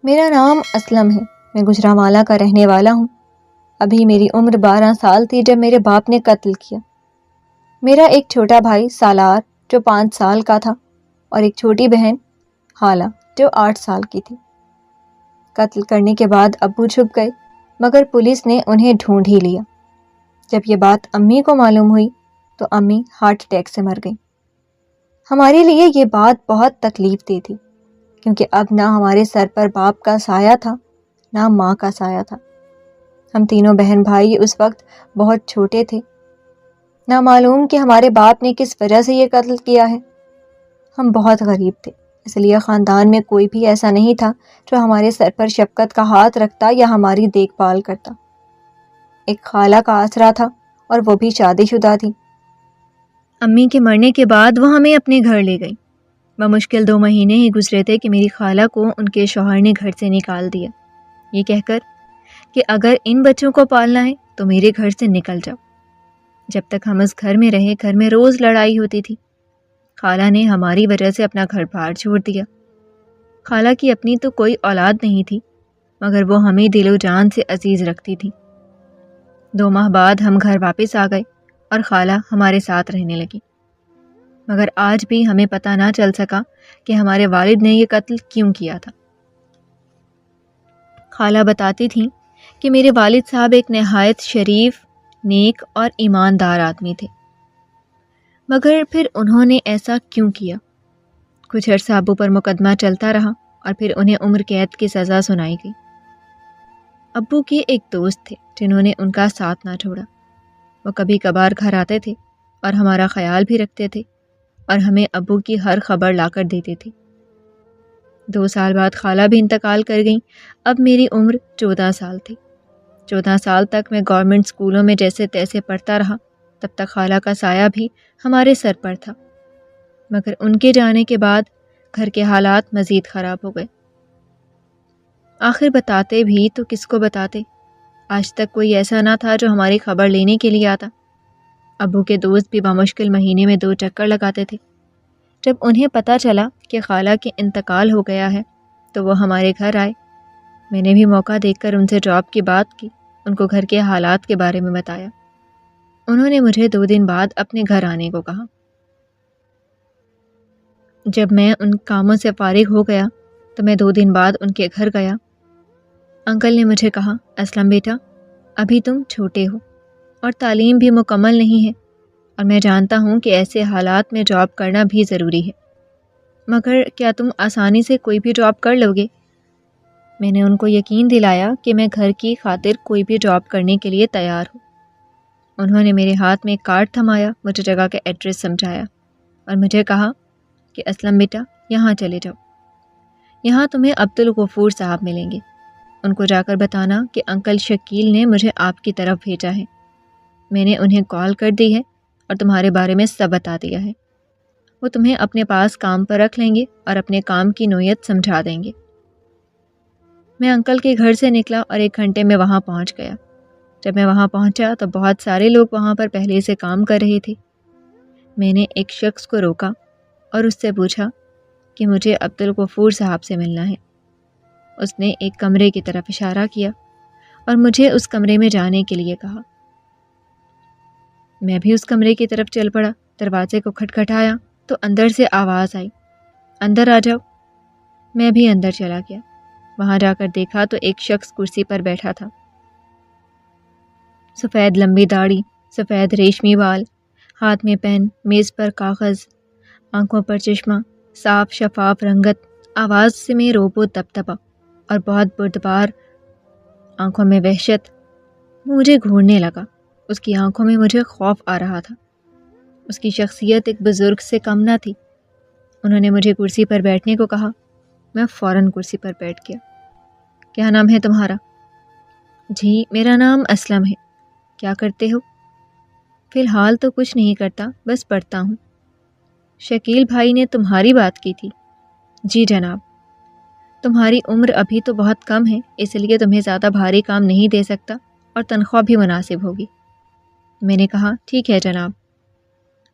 میرا نام اسلم ہے، میں گجرانوالہ کا رہنے والا ہوں۔ ابھی میری عمر 12 سال تھی جب میرے باپ نے قتل کیا۔ میرا ایک چھوٹا بھائی سالار جو 5 سال کا تھا اور ایک چھوٹی بہن حالہ جو 8 سال کی تھی۔ قتل کرنے کے بعد ابو چھپ گئے مگر پولیس نے انہیں ڈھونڈ ہی لیا۔ جب یہ بات امی کو معلوم ہوئی تو امی ہارٹ اٹیک سے مر گئیں۔ ہمارے لیے یہ بات بہت تکلیف دہ تھی کیونکہ اب نہ ہمارے سر پر باپ کا سایہ تھا نہ ماں کا سایہ تھا۔ ہم تینوں بہن بھائی اس وقت بہت چھوٹے تھے، نہ معلوم کہ ہمارے باپ نے کس وجہ سے یہ قتل کیا ہے۔ ہم بہت غریب تھے، اس لیے خاندان میں کوئی بھی ایسا نہیں تھا جو ہمارے سر پر شفقت کا ہاتھ رکھتا یا ہماری دیکھ بھال کرتا۔ ایک خالہ کا آسرا تھا اور وہ بھی شادی شدہ تھی۔ امی کے مرنے کے بعد وہ ہمیں اپنے گھر لے گئی۔ بمشکل 2 مہینے ہی گزرے تھے کہ میری خالہ کو ان کے شوہر نے گھر سے نکال دیا، یہ کہہ کر کہ اگر ان بچوں کو پالنا ہے تو میرے گھر سے نکل جاؤ۔ جب تک ہم اس گھر میں رہے گھر میں روز لڑائی ہوتی تھی۔ خالہ نے ہماری وجہ سے اپنا گھر بار چھوڑ دیا۔ خالہ کی اپنی تو کوئی اولاد نہیں تھی مگر وہ ہمیں دل و جان سے عزیز رکھتی تھی۔ 2 ماہ بعد ہم گھر واپس آ گئے اور خالہ ہمارے ساتھ رہنے لگی، مگر آج بھی ہمیں پتہ نہ چل سکا کہ ہمارے والد نے یہ قتل کیوں کیا تھا۔ خالہ بتاتی تھیں کہ میرے والد صاحب ایک نہایت شریف، نیک اور ایماندار آدمی تھے، مگر پھر انہوں نے ایسا کیوں کیا؟ کچھ عرصہ ابو پر مقدمہ چلتا رہا اور پھر انہیں عمر قید کی سزا سنائی گئی۔ ابو کے ایک دوست تھے جنہوں نے ان کا ساتھ نہ چھوڑا۔ وہ کبھی کبھار گھر آتے تھے اور ہمارا خیال بھی رکھتے تھے اور ہمیں ابو کی ہر خبر لا کر دیتے تھے۔ 2 سال بعد خالہ بھی انتقال کر گئیں۔ اب میری عمر 14 سال تھی۔ 14 سال تک میں گورنمنٹ اسکولوں میں جیسے تیسے پڑھتا رہا، تب تک خالہ کا سایہ بھی ہمارے سر پر تھا، مگر ان کے جانے کے بعد گھر کے حالات مزید خراب ہو گئے۔ آخر بتاتے بھی تو کس کو بتاتے؟ آج تک کوئی ایسا نہ تھا جو ہماری خبر لینے کے لیے آتا۔ ابو کے دوست بھی بمشکل مہینے میں 2 چکر لگاتے تھے۔ جب انہیں پتہ چلا کہ خالہ کے انتقال ہو گیا ہے تو وہ ہمارے گھر آئے۔ میں نے بھی موقع دیکھ کر ان سے جاب کی بات کی، ان کو گھر کے حالات کے بارے میں بتایا۔ انہوں نے مجھے 2 دن بعد اپنے گھر آنے کو کہا۔ جب میں ان کاموں سے فارغ ہو گیا تو میں 2 دن بعد ان کے گھر گیا۔ انکل نے مجھے کہا، اسلم بیٹا، ابھی تم چھوٹے ہو اور تعلیم بھی مکمل نہیں ہے، اور میں جانتا ہوں کہ ایسے حالات میں جاب کرنا بھی ضروری ہے، مگر کیا تم آسانی سے کوئی بھی جاب کر لو گے؟ میں نے ان کو یقین دلایا کہ میں گھر کی خاطر کوئی بھی جاب کرنے کے لیے تیار ہوں۔ انہوں نے میرے ہاتھ میں ایک کارڈ تھمایا، مجھے جگہ کا ایڈریس سمجھایا اور مجھے کہا کہ اسلم بیٹا یہاں چلے جاؤ، یہاں تمہیں عبدالغفور صاحب ملیں گے، ان کو جا کر بتانا کہ انکل شکیل نے مجھے آپ کی طرف بھیجا ہے، میں نے انہیں کال کر دی ہے اور تمہارے بارے میں سب بتا دیا ہے، وہ تمہیں اپنے پاس کام پر رکھ لیں گے اور اپنے کام کی نوعیت سمجھا دیں گے۔ میں انکل کے گھر سے نکلا اور 1 گھنٹے میں وہاں پہنچ گیا۔ جب میں وہاں پہنچا تو بہت سارے لوگ وہاں پر پہلے سے کام کر رہے تھے۔ میں نے ایک شخص کو روکا اور اس سے پوچھا کہ مجھے عبدالغفور صاحب سے ملنا ہے۔ اس نے ایک کمرے کی طرف اشارہ کیا اور مجھے اس کمرے میں جانے کے لیے کہا۔ میں بھی اس کمرے کی طرف چل پڑا۔ دروازے کو کھٹکھٹایا تو اندر سے آواز آئی، اندر آ جاؤ۔ میں بھی اندر چلا گیا۔ وہاں جا کر دیکھا تو ایک شخص کرسی پر بیٹھا تھا، سفید لمبی داڑھی، سفید ریشمی بال، ہاتھ میں پین، میز پر کاغذ، آنکھوں پر چشمہ، صاف شفاف رنگت، آواز سے میں روب و دبدبا اور بہت بردبار آنکھوں میں وحشت۔ وہ مجھے گھورنے لگا۔ اس کی آنکھوں میں مجھے خوف آ رہا تھا۔ اس کی شخصیت ایک بزرگ سے کم نہ تھی۔ انہوں نے مجھے کرسی پر بیٹھنے کو کہا۔ میں فوراً کرسی پر بیٹھ گیا۔ کیا نام ہے تمہارا؟ جی میرا نام اسلم ہے۔ کیا کرتے ہو؟ فی الحال تو کچھ نہیں کرتا، بس پڑھتا ہوں۔ شکیل بھائی نے تمہاری بات کی تھی؟ جی جناب۔ تمہاری عمر ابھی تو بہت کم ہے، اس لیے تمہیں زیادہ بھاری کام نہیں دے سکتا اور تنخواہ بھی مناسب ہوگی۔ میں نے کہا ٹھیک ہے جناب۔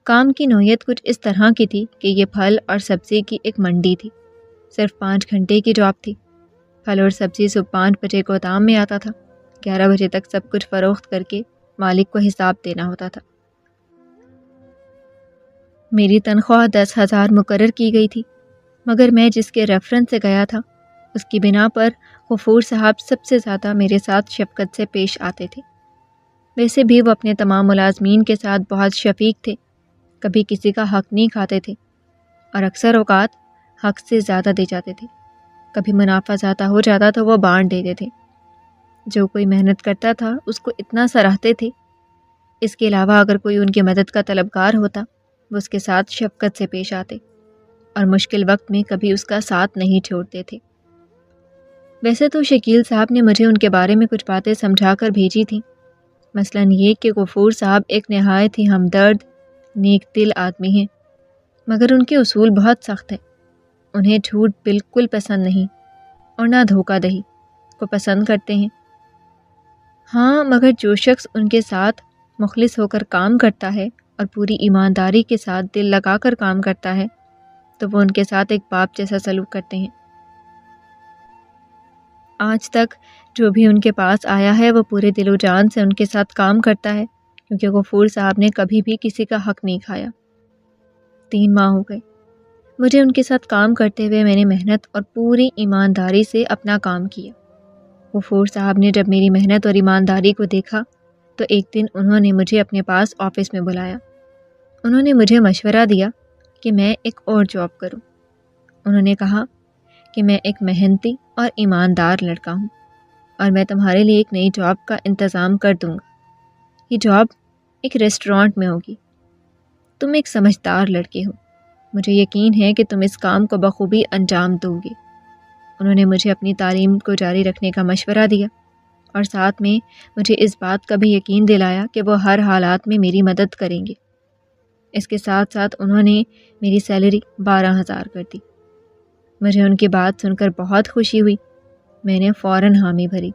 کام کی نوعیت کچھ اس طرح کی تھی کہ یہ پھل اور سبزی کی ایک منڈی تھی۔ صرف 5 گھنٹے کی جاب تھی۔ پھل اور سبزی صبح 5 بجے گودام میں آتا تھا، 11 بجے تک سب کچھ فروخت کر کے مالک کو حساب دینا ہوتا تھا۔ میری تنخواہ 10,000 مقرر کی گئی تھی، مگر میں جس کے ریفرنس سے گیا تھا اس کی بنا پر غفور صاحب سب سے زیادہ میرے ساتھ شفقت سے پیش آتے تھے۔ ویسے بھی وہ اپنے تمام ملازمین کے ساتھ بہت شفیق تھے، کبھی کسی کا حق نہیں کھاتے تھے اور اکثر اوقات حق سے زیادہ دے جاتے تھے۔ کبھی منافع زیادہ ہو جاتا تو وہ بانٹ دیتے تھے۔ جو کوئی محنت کرتا تھا اس کو اتنا سراہتے تھے۔ اس کے علاوہ اگر کوئی ان کی مدد کا طلبگار ہوتا وہ اس کے ساتھ شفقت سے پیش آتے اور مشکل وقت میں کبھی اس کا ساتھ نہیں چھوڑتے تھے۔ ویسے تو شکیل صاحب نے مجھے ان کے بارے میں کچھ باتیں سمجھا کر بھیجی تھیں، مثلاً یہ کہ غفور صاحب ایک نہایت ہی ہمدرد نیک دل آدمی ہیں، مگر ان کے اصول بہت سخت ہیں۔ انہیں جھوٹ بالکل پسند نہیں اور نہ دھوکہ دہی کو پسند کرتے ہیں۔ ہاں، مگر جو شخص ان کے ساتھ مخلص ہو کر کام کرتا ہے اور پوری ایمانداری کے ساتھ دل لگا کر کام کرتا ہے تو وہ ان کے ساتھ ایک باپ جیسا سلوک کرتے ہیں۔ آج تک جو بھی ان کے پاس آیا ہے وہ پورے دل و جان سے ان کے ساتھ کام کرتا ہے، کیونکہ غفور صاحب نے کبھی بھی کسی کا حق نہیں کھایا۔ 3 ماہ ہو گئے مجھے ان کے ساتھ کام کرتے ہوئے۔ میں نے محنت اور پوری ایمانداری سے اپنا کام کیا۔ غفور صاحب نے جب میری محنت اور ایمانداری کو دیکھا تو ایک دن انہوں نے مجھے اپنے پاس آفس میں بلایا۔ انہوں نے مجھے مشورہ دیا کہ میں ایک اور جاب کروں۔ انہوں نے کہا کہ میں ایک محنتی اور ایماندار لڑکا ہوں اور میں تمہارے لیے ایک نئی جاب کا انتظام کر دوں گا۔ یہ جاب ایک ریسٹورانٹ میں ہوگی۔ تم ایک سمجھدار لڑکے ہو، مجھے یقین ہے کہ تم اس کام کو بخوبی انجام دو گے۔ انہوں نے مجھے اپنی تعلیم کو جاری رکھنے کا مشورہ دیا اور ساتھ میں مجھے اس بات کا بھی یقین دلایا کہ وہ ہر حالات میں میری مدد کریں گے۔ اس کے ساتھ ساتھ انہوں نے میری سیلری 12,000 کر دی۔ مجھے ان کی بات سن کر بہت خوشی ہوئی۔ میں نے فوراً حامی بھری،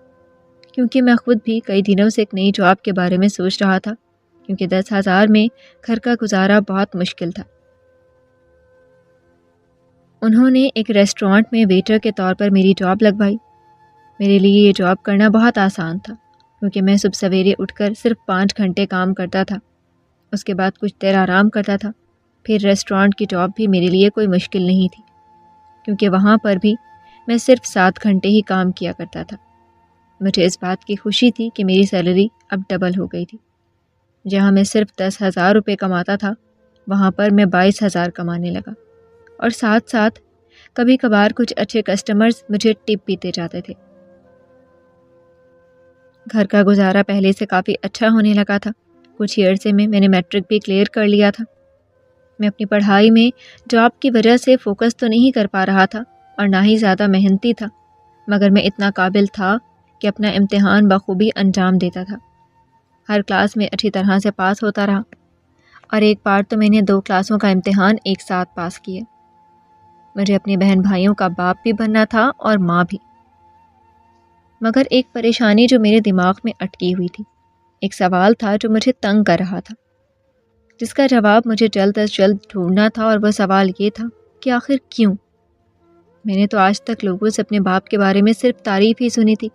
کیونکہ میں خود بھی کئی دنوں سے ایک نئی جاب کے بارے میں سوچ رہا تھا، کیونکہ 10,000 میں گھر کا گزارا بہت مشکل تھا۔ انہوں نے ایک ریسٹورانٹ میں ویٹر کے طور پر میری جاب لگوائی۔ میرے لیے یہ جاب کرنا بہت آسان تھا، کیونکہ میں صبح سویرے اٹھ کر صرف 5 گھنٹے کام کرتا تھا، اس کے بعد کچھ دیر آرام کرتا تھا۔ پھر ریسٹورانٹ کی جاب بھی میرے لیے کوئی مشکل نہیں تھی، کیونکہ وہاں پر بھی میں صرف 7 گھنٹے ہی کام کیا کرتا تھا۔ مجھے اس بات کی خوشی تھی کہ میری سیلری اب ڈبل ہو گئی تھی۔ جہاں میں صرف 10,000 روپے کماتا تھا وہاں پر میں 22,000 کمانے لگا، اور ساتھ ساتھ کبھی کبھار کچھ اچھے کسٹمرز مجھے ٹپ بھی دے جاتے تھے۔ گھر کا گزارا پہلے سے کافی اچھا ہونے لگا تھا۔ کچھ ہی عرصے میں نے میٹرک بھی کلیئر کر لیا تھا۔ میں اپنی پڑھائی میں جاب کی وجہ سے فوکس تو نہیں کر پا رہا تھا اور نہ ہی زیادہ محنتی تھا، مگر میں اتنا قابل تھا کہ اپنا امتحان بخوبی انجام دیتا تھا۔ ہر کلاس میں اچھی طرح سے پاس ہوتا رہا، اور ایک بار تو میں نے 2 کلاسوں کا امتحان ایک ساتھ پاس کیے۔ مجھے اپنے بہن بھائیوں کا باپ بھی بننا تھا اور ماں بھی، مگر ایک پریشانی جو میرے دماغ میں اٹکی ہوئی تھی، ایک سوال تھا جو مجھے تنگ کر رہا تھا، جس کا جواب مجھے جلد از جلد ڈھونڈنا تھا، اور وہ سوال یہ تھا کہ آخر کیوں؟ میں نے تو آج تک لوگوں سے اپنے باپ کے بارے میں صرف تعریف ہی سنی تھی۔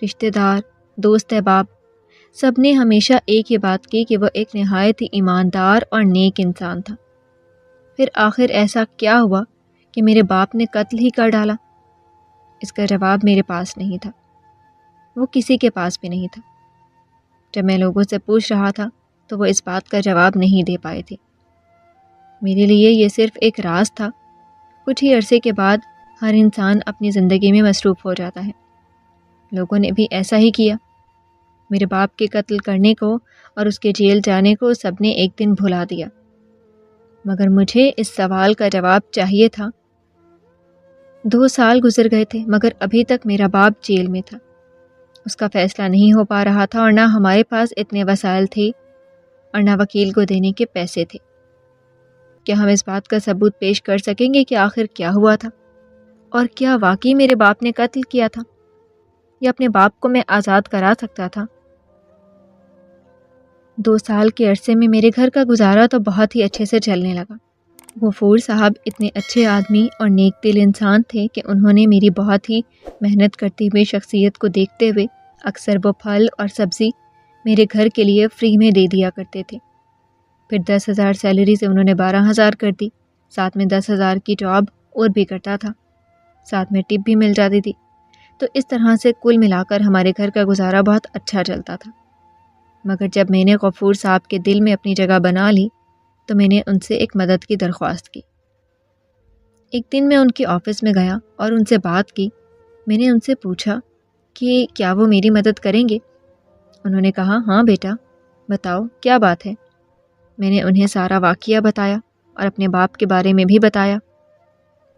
رشتہ دار، دوست احباب، سب نے ہمیشہ ایک ہی بات کی کہ وہ ایک نہایت ہی ایماندار اور نیک انسان تھا۔ پھر آخر ایسا کیا ہوا کہ میرے باپ نے قتل ہی کر ڈالا؟ اس کا جواب میرے پاس نہیں تھا، وہ کسی کے پاس بھی نہیں تھا۔ جب میں لوگوں سے پوچھ رہا تھا تو وہ اس بات کا جواب نہیں دے پائے تھے۔ میرے لیے یہ صرف ایک راز تھا۔ کچھ ہی عرصے کے بعد ہر انسان اپنی زندگی میں مصروف ہو جاتا ہے۔ لوگوں نے بھی ایسا ہی کیا۔ میرے باپ کے قتل کرنے کو اور اس کے جیل جانے کو سب نے ایک دن بھلا دیا، مگر مجھے اس سوال کا جواب چاہیے تھا۔ 2 سال گزر گئے تھے مگر ابھی تک میرا باپ جیل میں تھا۔ اس کا فیصلہ نہیں ہو پا رہا تھا، اور نہ ہمارے پاس اتنے وسائل تھے اور نہ وکیل کو دینے کے پیسے تھے۔ کیا ہم اس بات کا ثبوت پیش کر سکیں گے کہ آخر کیا ہوا تھا، اور کیا واقعی میرے باپ نے قتل کیا تھا، یا اپنے باپ کو میں آزاد کرا سکتا تھا؟ 2 سال کے عرصے میں میرے گھر کا گزارا تو بہت ہی اچھے سے چلنے لگا۔ غفور صاحب اتنے اچھے آدمی اور نیک دل انسان تھے کہ انہوں نے میری بہت ہی محنت کرتی ہوئی شخصیت کو دیکھتے ہوئے اکثر وہ پھل اور سبزی میرے گھر کے لیے فری میں دے دیا کرتے تھے۔ پھر 10,000 سیلری سے انہوں نے 12,000 کر دی، ساتھ میں 10,000 کی جاب اور بھی کرتا تھا، ساتھ میں ٹپ بھی مل جاتی تھی۔ تو اس طرح سے کل ملا کر ہمارے گھر کا گزارا بہت اچھا چلتا تھا۔ مگر جب میں نے غفور صاحب کے دل میں اپنی جگہ بنا لی تو میں نے ان سے ایک مدد کی درخواست کی۔ ایک دن میں ان کی آفس میں گیا اور ان سے بات کی۔ میں نے ان سے پوچھا کہ کیا وہ میری مدد کریں گے؟ انہوں نے کہا ہاں بیٹا، بتاؤ کیا بات ہے۔ میں نے انہیں سارا واقعہ بتایا اور اپنے باپ کے بارے میں بھی بتایا،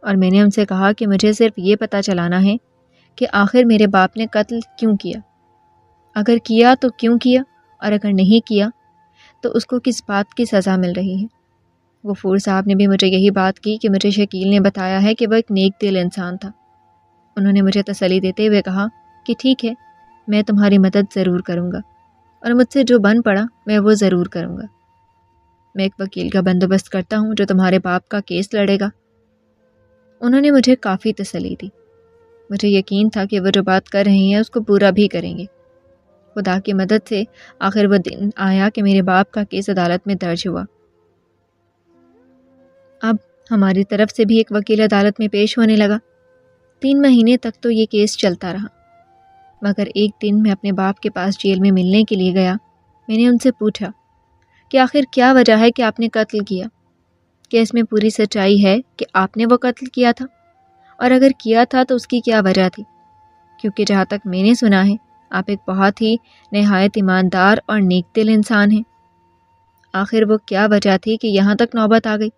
اور میں نے ان سے کہا کہ مجھے صرف یہ پتہ چلانا ہے کہ آخر میرے باپ نے قتل کیوں کیا، اگر کیا تو کیوں کیا، اور اگر نہیں کیا تو اس کو کس بات کی سزا مل رہی ہے۔ غفور صاحب نے بھی مجھے یہی بات کی کہ مجھے شکیل نے بتایا ہے کہ وہ ایک نیک دل انسان تھا۔ انہوں نے مجھے تسلی دیتے ہوئے کہا کہ ٹھیک ہے، میں تمہاری مدد ضرور کروں گا، اور مجھ سے جو بن پڑا میں وہ ضرور کروں گا۔ میں ایک وکیل کا بندوبست کرتا ہوں جو تمہارے باپ کا کیس لڑے گا۔ انہوں نے مجھے کافی تسلی دی۔ مجھے یقین تھا کہ وہ جو بات کر رہے ہیں اس کو پورا بھی کریں گے۔ خدا کی مدد سے آخر وہ دن آیا کہ میرے باپ کا کیس عدالت میں درج ہوا۔ اب ہماری طرف سے بھی ایک وکیل عدالت میں پیش ہونے لگا۔ 3 مہینے تک تو یہ کیس چلتا رہا، مگر ایک دن میں اپنے باپ کے پاس جیل میں ملنے کے لیے گیا۔ میں نے ان سے پوچھا کہ آخر کیا وجہ ہے کہ آپ نے قتل کیا؟ کیا اس میں پوری سچائی ہے کہ آپ نے وہ قتل کیا تھا؟ اور اگر کیا تھا تو اس کی کیا وجہ تھی؟ کیونکہ جہاں تک میں نے سنا ہے آپ ایک بہت ہی نہایت ایماندار اور نیک دل انسان ہیں۔ آخر وہ کیا وجہ تھی کہ یہاں تک نوبت آ گئی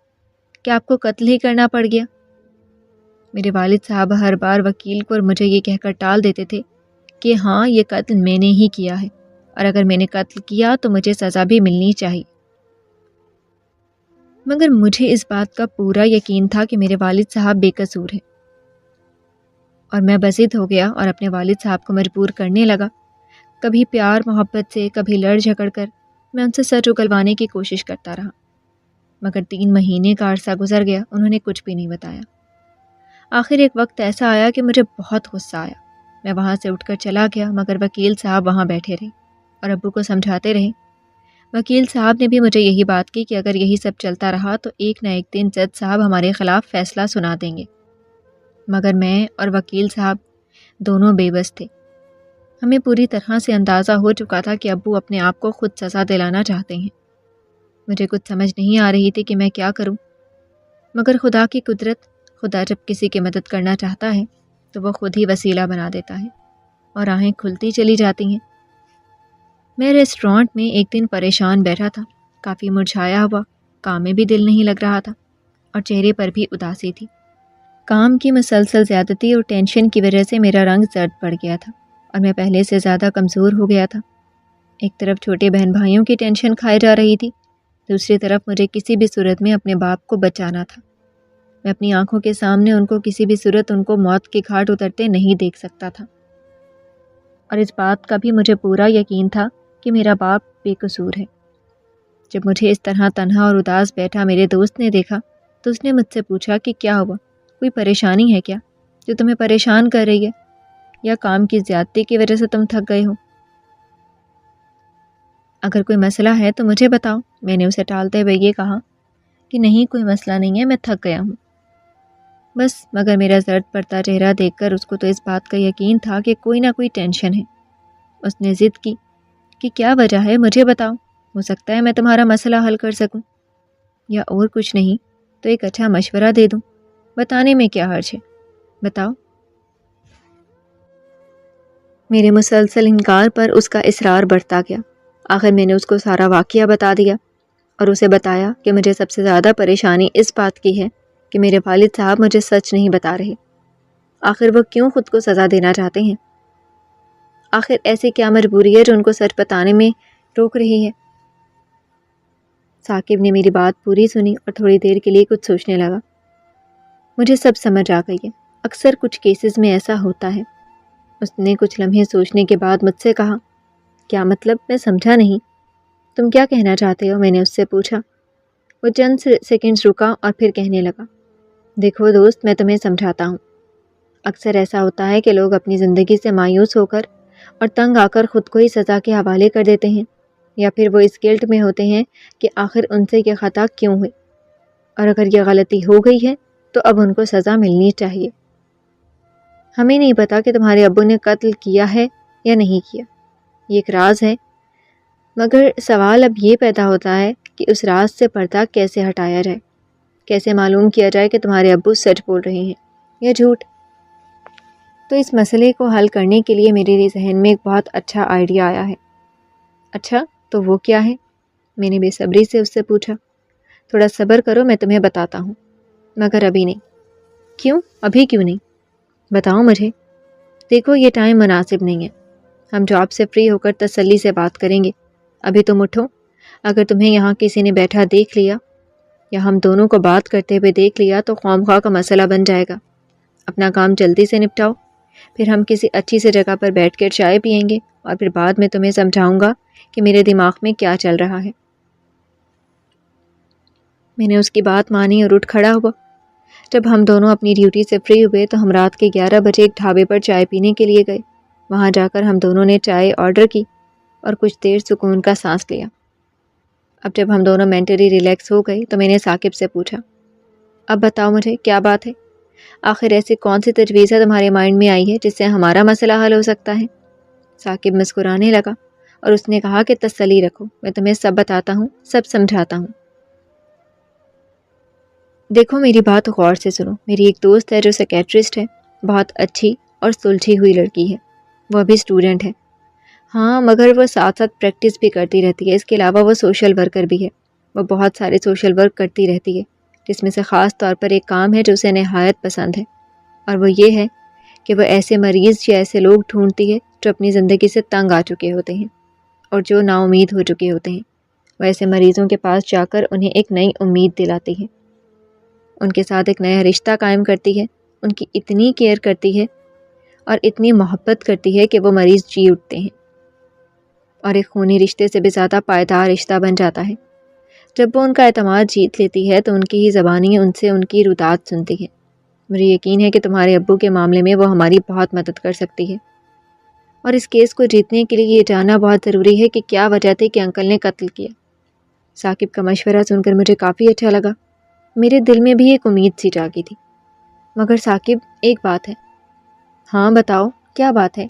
کہ آپ کو قتل ہی کرنا پڑ گیا؟ میرے والد صاحب ہر بار وکیل کو اور مجھے یہ کہہ کر ٹال دیتے تھے کہ ہاں یہ قتل میں نے ہی کیا ہے، اور اگر میں نے قتل کیا تو مجھے سزا بھی ملنی چاہیے۔ مگر مجھے اس بات کا پورا یقین تھا کہ میرے والد صاحب بے قصور ہیں، اور میں بضد ہو گیا اور اپنے والد صاحب کو مجبور کرنے لگا۔ کبھی پیار محبت سے، کبھی لڑ جھگڑ کر میں ان سے سچ اگلوانے کی کوشش کرتا رہا، مگر 3 مہینے کا عرصہ گزر گیا، انہوں نے کچھ بھی نہیں بتایا۔ آخر ایک وقت ایسا آیا کہ مجھے بہت غصہ آیا۔ میں وہاں سے اٹھ کر چلا گیا، مگر وکیل صاحب وہاں بیٹھے رہے اور ابو کو سمجھاتے رہے۔ وکیل صاحب نے بھی مجھے یہی بات کی کہ اگر یہی سب چلتا رہا تو ایک نہ ایک دن جج صاحب ہمارے خلاف فیصلہ سنا دیں گے۔ مگر میں اور وکیل صاحب دونوں بے بس تھے۔ ہمیں پوری طرح سے اندازہ ہو چکا تھا کہ ابو اپنے آپ کو خود سزا دلانا چاہتے ہیں۔ مجھے کچھ سمجھ نہیں آ رہی تھی کہ میں کیا کروں، مگر خدا کی قدرت، خدا جب کسی کی مدد کرنا چاہتا ہے تو وہ خود ہی وسیلہ بنا دیتا ہے اور راہیں کھلتی چلی جاتی ہیں۔ میں ریسٹورانٹ میں ایک دن پریشان بیٹھا تھا، کافی مرجھایا ہوا، کام میں بھی دل نہیں لگ رہا تھا اور چہرے پر بھی اداسی تھی۔ کام کی مسلسل زیادتی اور ٹینشن کی وجہ سے میرا رنگ زرد پڑ گیا تھا اور میں پہلے سے زیادہ کمزور ہو گیا تھا۔ ایک طرف چھوٹے بہن بھائیوں کی ٹینشن کھائے جا رہی تھی، دوسری طرف مجھے کسی بھی صورت میں اپنے باپ کو بچانا تھا۔ میں اپنی آنکھوں کے سامنے ان کو کسی بھی صورت ان کو موت کے گھاٹ اترتے نہیں دیکھ سکتا تھا، اور اس بات کا بھی مجھے پورا یقین تھا کہ میرا باپ بے قصور ہے۔ جب مجھے اس طرح تنہا اور اداس بیٹھا میرے دوست نے دیکھا تو اس نے مجھ سے پوچھا کہ کیا ہوا، کوئی پریشانی ہے کیا جو تمہیں پریشان کر رہی ہے، یا کام کی زیادتی کی وجہ سے تم تھک گئے ہو؟ اگر کوئی مسئلہ ہے تو مجھے بتاؤ۔ میں نے اسے ٹالتے ہوئے یہ کہا کہ نہیں، کوئی مسئلہ نہیں ہے، میں تھک گیا ہوں بس۔ مگر میرا زرد پڑتا چہرہ دیکھ کر اس کو تو اس بات کا یقین تھا کہ کوئی نہ کوئی ٹینشن ہے۔ اس نے ضد کی کہ کیا وجہ ہے، مجھے بتاؤ، ہو سکتا ہے میں تمہارا مسئلہ حل کر سکوں، یا اور کچھ نہیں تو ایک اچھا مشورہ دے دوں، بتانے میں کیا حرج ہے، بتاؤ۔ میرے مسلسل انکار پر اس کا اصرار بڑھتا گیا۔ آخر میں نے اس کو سارا واقعہ بتا دیا اور اسے بتایا کہ مجھے سب سے زیادہ پریشانی اس بات کی ہے کہ میرے والد صاحب مجھے سچ نہیں بتا رہے۔ آخر وہ کیوں خود کو سزا دینا چاہتے ہیں؟ آخر ایسی کیا مجبوری ہے جو ان کو سچ بتانے میں روک رہی ہے؟ ثاقب نے میری بات پوری سنی اور تھوڑی دیر کے لیے کچھ سوچنے لگا۔ مجھے سب سمجھ آ گئی ہے، اکثر کچھ کیسز میں ایسا ہوتا ہے۔ اس نے کچھ لمحے سوچنے کے بعد مجھ سے کہا، کیا مطلب؟ میں سمجھا نہیں، تم کیا کہنا چاہتے ہو؟ میں نے اس سے پوچھا۔ وہ چند سیکنڈز رکا اور پھر کہنے لگا، دیکھو دوست، میں تمہیں سمجھاتا ہوں۔ اکثر ایسا ہوتا ہے کہ لوگ اپنی زندگی سے مایوس ہو کر اور تنگ آ کر خود کو ہی سزا کے حوالے کر دیتے ہیں، یا پھر وہ اس گلٹ میں ہوتے ہیں کہ آخر ان سے یہ خطا کیوں ہوئی، اور اگر یہ غلطی ہو گئی ہے تو اب ان کو سزا ملنی چاہیے۔ ہمیں نہیں پتا کہ تمہارے ابو نے قتل کیا ہے یا نہیں کیا، یہ ایک راز ہے، مگر سوال اب یہ پیدا ہوتا ہے کہ اس راز سے پردہ کیسے ہٹایا جائے، کیسے معلوم کیا جائے کہ تمہارے ابو سچ بول رہے ہیں یا جھوٹ۔ تو اس مسئلے کو حل کرنے کے لیے میرے ذہن میں ایک بہت اچھا آئیڈیا آیا ہے۔ اچھا، تو وہ کیا ہے؟ میں نے بے صبری سے اس سے پوچھا۔ تھوڑا صبر کرو، میں تمہیں بتاتا ہوں، مگر ابھی نہیں۔ کیوں؟ ابھی کیوں نہیں؟ بتاؤ مجھے۔ دیکھو، یہ ٹائم مناسب نہیں ہے، ہم جاب سے فری ہو کر تسلی سے بات کریں گے۔ ابھی تم اٹھو، اگر تمہیں یہاں کسی نے بیٹھا دیکھ لیا یا ہم دونوں کو بات کرتے ہوئے دیکھ لیا تو خواہ کا مسئلہ بن جائے گا۔ اپنا کام جلدی سے نپٹاؤ، پھر ہم کسی اچھی سی جگہ پر بیٹھ کر چائے پیئیں گے اور پھر بعد میں تمہیں سمجھاؤں گا کہ میرے دماغ میں کیا چل رہا ہے۔ میں نے اس کی بات مانی اور اٹھ کھڑا ہوا۔ جب ہم دونوں اپنی ڈیوٹی سے فری ہوئے تو ہم رات کے 11 بجے ایک ڈھابے پر چائے پینے کے لیے گئے۔ وہاں جا کر ہم دونوں نے چائے آرڈر کی اور کچھ دیر سکون کا سانس لیا۔ اب جب ہم دونوں مینٹلی ریلیکس ہو گئے تو میں نے ثاقب سے پوچھا، اب بتاؤ مجھے کیا بات ہے؟ آخر ایسی کون سی تجویز ہے تمہارے مائنڈ میں آئی ہے جس سے ہمارا مسئلہ حل ہو سکتا ہے؟ ثاقب مسکرانے لگا اور اس نے کہا کہ تسلی رکھو، میں تمہیں سب بتاتا ہوں، سب سمجھاتا ہوں۔ دیکھو، میری بات غور سے سنو۔ میری ایک دوست ہے جو سیکیٹرسٹ ہے، بہت اچھی اور سلجھی ہوئی لڑکی ہے۔ وہ ابھی اسٹوڈنٹ ہے، ہاں، مگر وہ ساتھ ساتھ پریکٹس بھی کرتی رہتی ہے۔ اس کے علاوہ وہ سوشل ورکر بھی ہے۔ وہ بہت سارے سوشل ورک کرتی رہتی ہے، جس میں سے خاص طور پر ایک کام ہے جو اسے نہایت پسند ہے، اور وہ یہ ہے کہ وہ ایسے مریض یا ایسے لوگ ڈھونڈتی ہے جو اپنی زندگی سے تنگ آ چکے ہوتے ہیں اور جو نا امید ہو چکے ہوتے ہیں۔ وہ ایسے مریضوں کے پاس جا کر انہیں ایک نئی امید دلاتی ہے، ان کے ساتھ ایک نیا رشتہ قائم کرتی ہے، ان کی اتنی کیئر کرتی ہے اور اتنی محبت کرتی ہے کہ وہ مریض جی اٹھتے ہیں اور ایک خونی رشتے سے بھی زیادہ پائیدار رشتہ بن جاتا ہے۔ جب وہ ان کا اعتماد جیت لیتی ہے تو ان کی ہی زبانی ان سے ان کی رودات سنتی ہے۔ مجھے یقین ہے کہ تمہارے ابو کے معاملے میں وہ ہماری بہت مدد کر سکتی ہے، اور اس کیس کو جیتنے کے لیے یہ جاننا بہت ضروری ہے کہ کیا وجہ تھی کہ انکل نے قتل کیا۔ ثاقب کا مشورہ سن کر مجھے کافی اچھا لگا۔ میرے دل میں بھی ایک امید سی جاگی تھی۔ مگر ثاقب، ایک بات ہے۔ ہاں بتاؤ، کیا بات ہے؟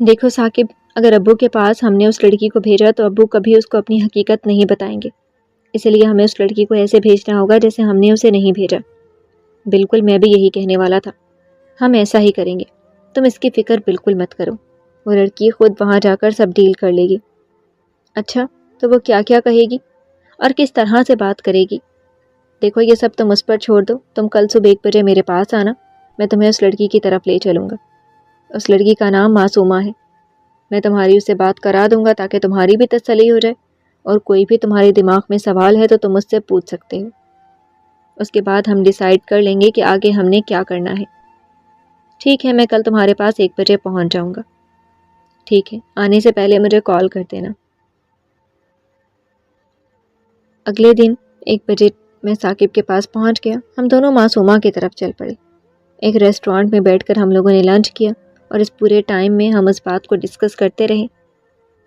دیکھو ثاقب، اگر ابو کے پاس ہم نے اس لڑکی کو بھیجا تو ابو کبھی اس کو اپنی حقیقت نہیں بتائیں گے، اس لیے ہمیں اس لڑکی کو ایسے بھیجنا ہوگا جیسے ہم نے اسے نہیں بھیجا۔ بالکل، میں بھی یہی کہنے والا تھا، ہم ایسا ہی کریں گے، تم اس کی فکر بالکل مت کرو، وہ لڑکی خود وہاں جا کر سب ڈیل کر لے گی۔ اچھا، تو وہ کیا کیا کہے گی اور کس طرح سے بات کرے گی؟ دیکھو، یہ سب تم اس پر چھوڑ دو، تم کل صبح 1 بجے میرے پاس آنا، میں تمہیں اس لڑکی کی طرف لے چلوں گا۔ اس لڑکی کا نام معصومہ ہے، میں تمہاری اس سے بات کرا دوں گا تاکہ تمہاری بھی تسلی ہو جائے، اور کوئی بھی تمہارے دماغ میں سوال ہے تو تم اس سے پوچھ سکتے ہو۔ اس کے بعد ہم ڈیسائیڈ کر لیں گے کہ آگے ہم نے کیا کرنا ہے۔ ٹھیک ہے، میں کل تمہارے پاس 1 بجے پہنچ جاؤں گا۔ ٹھیک ہے، آنے سے پہلے مجھے کال کر دینا۔ اگلے دن 1 بجے میں ثاقب کے پاس پہنچ گیا۔ ہم دونوں معصومہ کی طرف چل پڑے۔ ایک ریسٹورانٹ میں بیٹھ کر ہم لوگوں نے لنچ کیا اور اس پورے ٹائم میں ہم اس بات کو ڈسکس کرتے رہے۔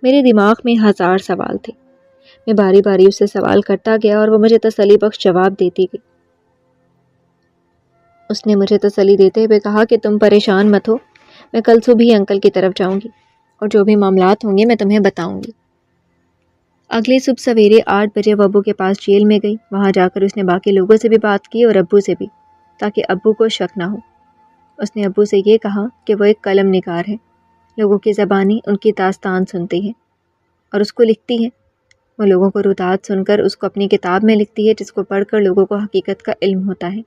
میرے دماغ میں 1000 سوال تھے، میں باری باری اس سے سوال کرتا گیا اور وہ مجھے تسلی بخش جواب دیتی گئی۔ اس نے مجھے تسلی دیتے ہوئے کہا کہ تم پریشان مت ہو، میں کل صبح ہی انکل کی طرف جاؤں گی اور جو بھی معاملات ہوں گے میں تمہیں بتاؤں گی۔ اگلی صبح سویرے 8 بجے وہ ابو کے پاس جیل میں گئی۔ وہاں جا کر اس نے باقی لوگوں سے بھی بات کی اور ابو سے بھی، تاکہ ابو کو شک نہ ہو۔ اس نے ابو سے یہ کہا کہ وہ ایک قلم نگار ہے، لوگوں کی زبانی ان کی داستان سنتی ہے اور اس کو لکھتی ہے۔ وہ لوگوں کو رودات سن کر اس کو اپنی کتاب میں لکھتی ہے، جس کو پڑھ کر لوگوں کو حقیقت کا علم ہوتا ہے،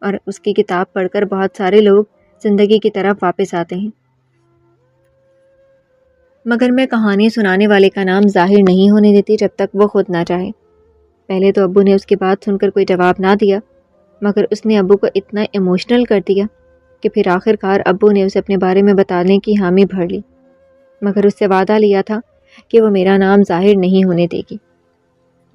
اور اس کی کتاب پڑھ کر بہت سارے لوگ زندگی کی طرف واپس آتے ہیں۔ مگر میں کہانی سنانے والے کا نام ظاہر نہیں ہونے دیتی جب تک وہ خود نہ چاہے۔ پہلے تو ابو نے اس کی بات سن کر کوئی جواب نہ دیا، مگر اس نے ابو کو اتنا ایموشنل کر دیا کہ پھر آخر کار ابو نے اسے اپنے بارے میں بتانے کی حامی بھر لی، مگر اس سے وعدہ لیا تھا کہ وہ میرا نام ظاہر نہیں ہونے دے گی۔